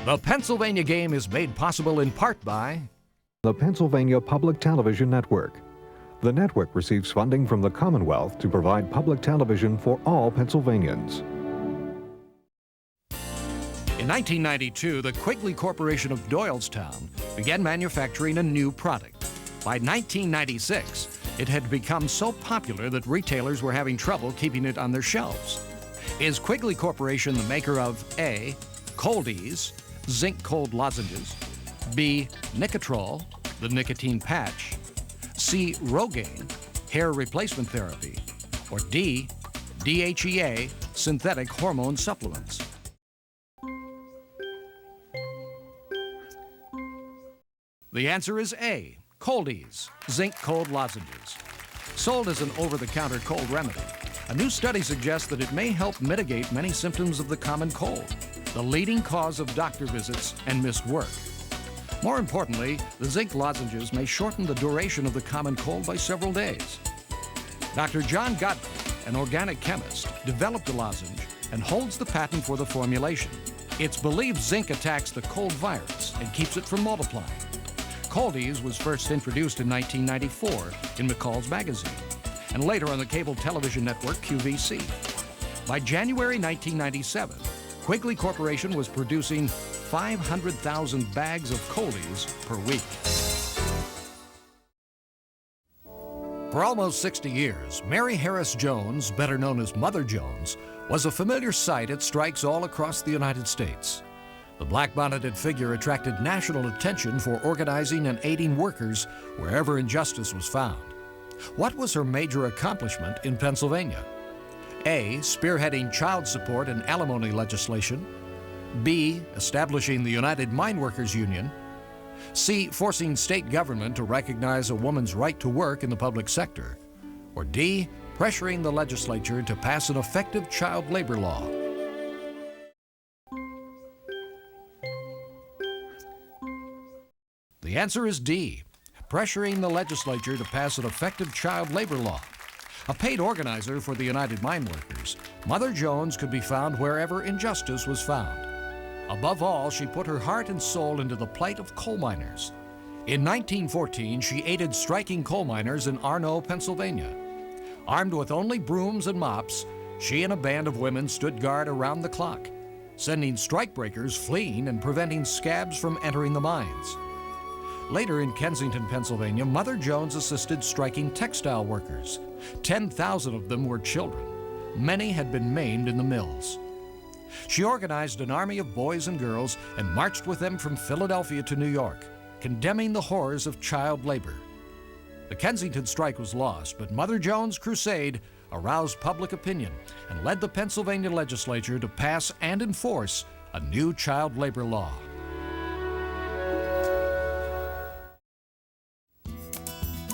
The Pennsylvania game is made possible in part by the Pennsylvania Public Television Network. The network receives funding from the Commonwealth to provide public television for all Pennsylvanians. In 1992, the Quigley Corporation of Doylestown began manufacturing a new product. By 1996, it had become so popular that retailers were having trouble keeping it on their shelves. Is Quigley Corporation the maker of A, Coldies, zinc cold lozenges, B, Nicotrol, the nicotine patch, C, Rogaine, hair replacement therapy, or D, DHEA, synthetic hormone supplements? The answer is A, Coldies, zinc cold lozenges. Sold as an over-the-counter cold remedy, a new study suggests that it may help mitigate many symptoms of the common cold, the leading cause of doctor visits and missed work. More importantly, the zinc lozenges may shorten the duration of the common cold by several days. Dr. John Godfrey, an organic chemist, developed the lozenge and holds the patent for the formulation. It's believed zinc attacks the cold virus and keeps it from multiplying. Coldies was first introduced in 1994 in McCall's magazine, and later on the cable television network QVC. By January 1997, Quigley Corporation was producing 500,000 bags of Coldies per week. For almost 60 years, Mary Harris Jones, better known as Mother Jones, was a familiar sight at strikes all across the United States. The black-bonneted figure attracted national attention for organizing and aiding workers wherever injustice was found. What was her major accomplishment in Pennsylvania? A, spearheading child support and alimony legislation. B, establishing the United Mine Workers Union. C, forcing state government to recognize a woman's right to work in the public sector. Or D, pressuring the legislature to pass an effective child labor law. The answer is D, pressuring the legislature to pass an effective child labor law. A paid organizer for the United Mine Workers, Mother Jones could be found wherever injustice was found. Above all, she put her heart and soul into the plight of coal miners. In 1914, she aided striking coal miners in Arno, Pennsylvania. Armed with only brooms and mops, she and a band of women stood guard around the clock, sending strikebreakers fleeing and preventing scabs from entering the mines. Later in Kensington, Pennsylvania, Mother Jones assisted striking textile workers. 10,000 of them were children. Many had been maimed in the mills. She organized an army of boys and girls and marched with them from Philadelphia to New York, condemning the horrors of child labor. The Kensington strike was lost, but Mother Jones' crusade aroused public opinion and led the Pennsylvania legislature to pass and enforce a new child labor law.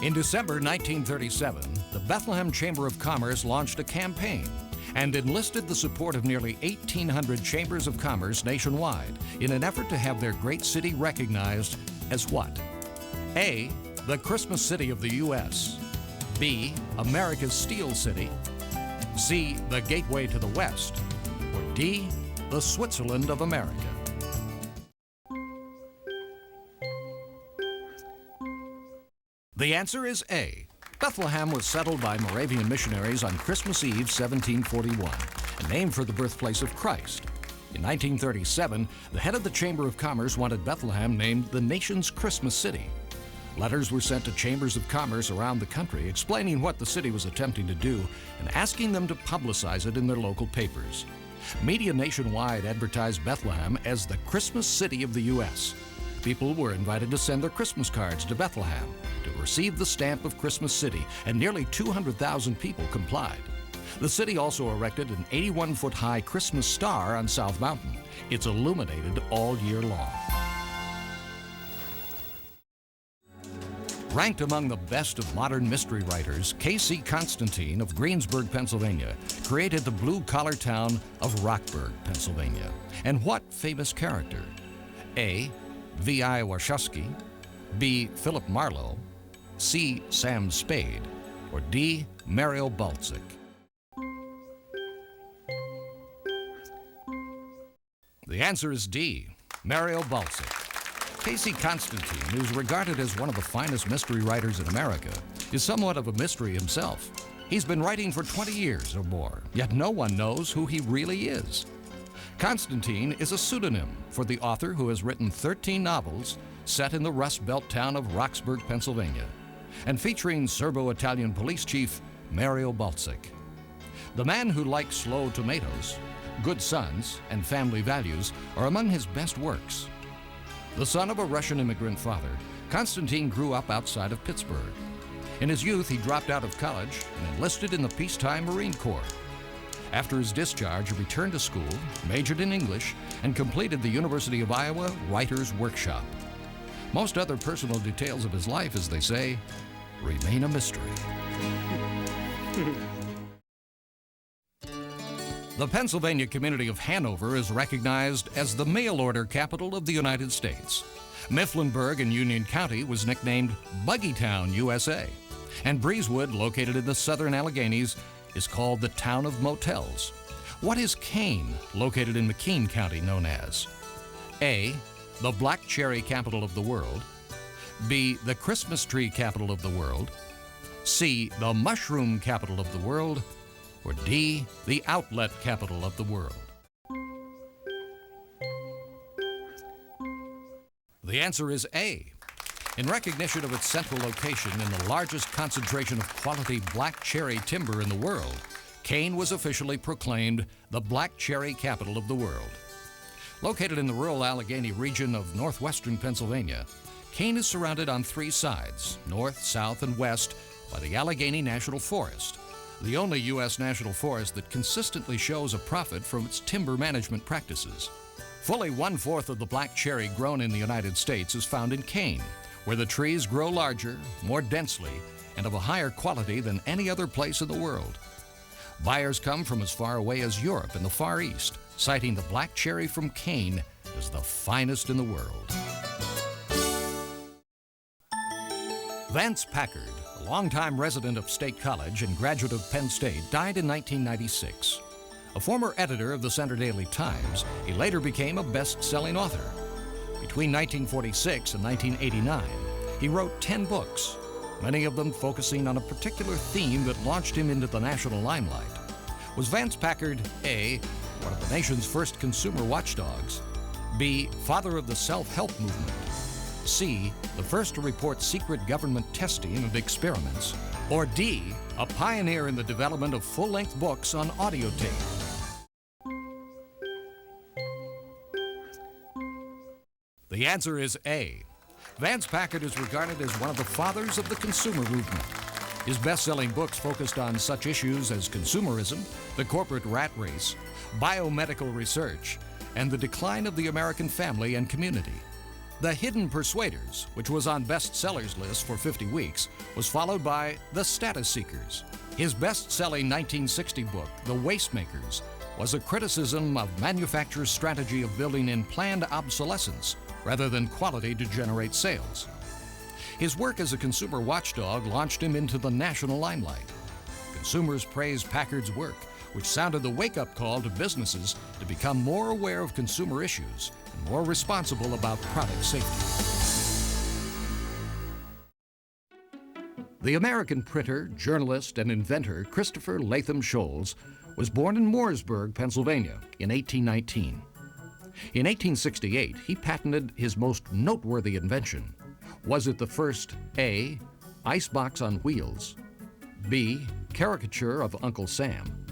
In December 1937, the Bethlehem Chamber of Commerce launched a campaign and enlisted the support of nearly 1,800 chambers of commerce nationwide in an effort to have their great city recognized as what? A, the Christmas city of the U.S. B, America's Steel City. C, the gateway to the West. Or D, the Switzerland of America. The answer is A. Bethlehem was settled by Moravian missionaries on Christmas Eve, 1741, and named for the birthplace of Christ. In 1937, the head of the Chamber of Commerce wanted Bethlehem named the nation's Christmas city. Letters were sent to chambers of commerce around the country explaining what the city was attempting to do and asking them to publicize it in their local papers. Media nationwide advertised Bethlehem as the Christmas city of the U.S. People were invited to send their Christmas cards to Bethlehem to receive the stamp of Christmas City, and nearly 200,000 people complied. The city also erected an 81-foot-high Christmas star on South Mountain. It's illuminated all year long. Ranked among the best of modern mystery writers, K.C. Constantine of Greensburg, Pennsylvania, created the blue-collar town of Rockburg, Pennsylvania. And what famous character? A, V.I. Warshawski, B, Philip Marlowe, C, Sam Spade, or D, Mario Baltzik? The answer is D. Mario Balsic. Casey Constantine, who's regarded as one of the finest mystery writers in America, is somewhat of a mystery himself. He's been writing for 20 years or more, yet no one knows who he really is. Constantine is a pseudonym for the author who has written 13 novels set in the Rust Belt town of Roxburgh, Pennsylvania, and featuring Serbo-Italian police chief Mario Balsic. The Man Who Likes Slow Tomatoes, Good Sons, and Family Values are among his best works. The son of a Russian immigrant father, Constantine grew up outside of Pittsburgh. In his youth, he dropped out of college and enlisted in the peacetime Marine Corps. After his discharge, he returned to school, majored in English, and completed the University of Iowa Writers' Workshop. Most other personal details of his life, as they say, remain a mystery. The Pennsylvania community of Hanover is recognized as the mail-order capital of the United States. Mifflinburg in Union County was nicknamed Buggytown, USA. And Breezewood, located in the southern Alleghenies, is called the town of motels. What is Kane, located in McKean County, known as? A, the black cherry capital of the world. B, the Christmas tree capital of the world. C, the mushroom capital of the world. Or D, the outlet capital of the world? The answer is A. In recognition of its central location in the largest concentration of quality black cherry timber in the world, Kane was officially proclaimed the black cherry capital of the world. Located in the rural Allegheny region of northwestern Pennsylvania, Kane is surrounded on three sides, north, south, and west, by the Allegheny National Forest, the only U.S. national forest that consistently shows a profit from its timber management practices. Fully 1/4 of the black cherry grown in the United States is found in Kane, where the trees grow larger, more densely, and of a higher quality than any other place in the world. Buyers come from as far away as Europe and the Far East, citing the black cherry from Kane as the finest in the world. Vance Packard, a longtime resident of State College and graduate of Penn State, died in 1996. A former editor of the Centre Daily Times, he later became a best-selling author. Between 1946 and 1989, he wrote 10 books, many of them focusing on a particular theme that launched him into the national limelight. Was Vance Packard A, one of the nation's first consumer watchdogs, B, father of the self-help movement, C, the first to report secret government testing and experiments, or D, a pioneer in the development of full-length books on audio tape? The answer is A. Vance Packard is regarded as one of the fathers of the consumer movement. His best-selling books focused on such issues as consumerism, the corporate rat race, biomedical research, and the decline of the American family and community. The Hidden Persuaders, which was on bestsellers lists for 50 weeks, was followed by The Status Seekers. His best-selling 1960 book, The Wastemakers, was a criticism of manufacturers' strategy of building in planned obsolescence rather than quality to generate sales. His work as a consumer watchdog launched him into the national limelight. Consumers praised Packard's work, which sounded the wake-up call to businesses to become more aware of consumer issues and more responsible about product safety. The American printer, journalist, and inventor Christopher Latham Sholes was born in Mooresburg, Pennsylvania in 1819. In 1868, he patented his most noteworthy invention. Was it the first A, icebox on wheels, B, caricature of Uncle Sam,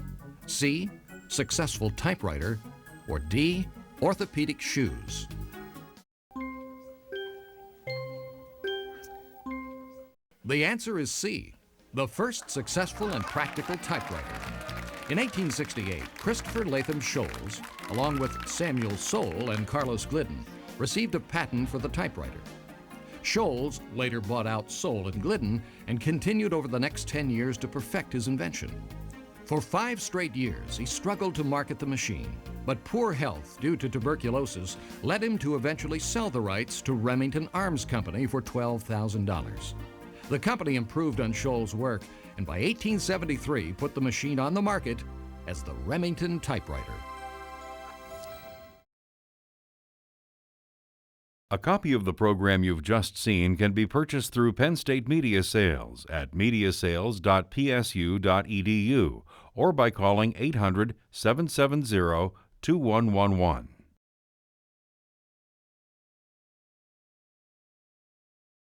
C, successful typewriter, or D, orthopedic shoes? The answer is C, the first successful and practical typewriter. In 1868, Christopher Latham Sholes, along with Samuel Soule and Carlos Glidden, received a patent for the typewriter. Sholes later bought out Soule and Glidden and continued over the next 10 years to perfect his invention. For 5 straight years, he struggled to market the machine, but poor health due to tuberculosis led him to eventually sell the rights to Remington Arms Company for $12,000. The company improved on Sholes' work and by 1873 put the machine on the market as the Remington typewriter. A copy of the program you've just seen can be purchased through Penn State Media Sales at mediasales.psu.edu or by calling 800-770-2111.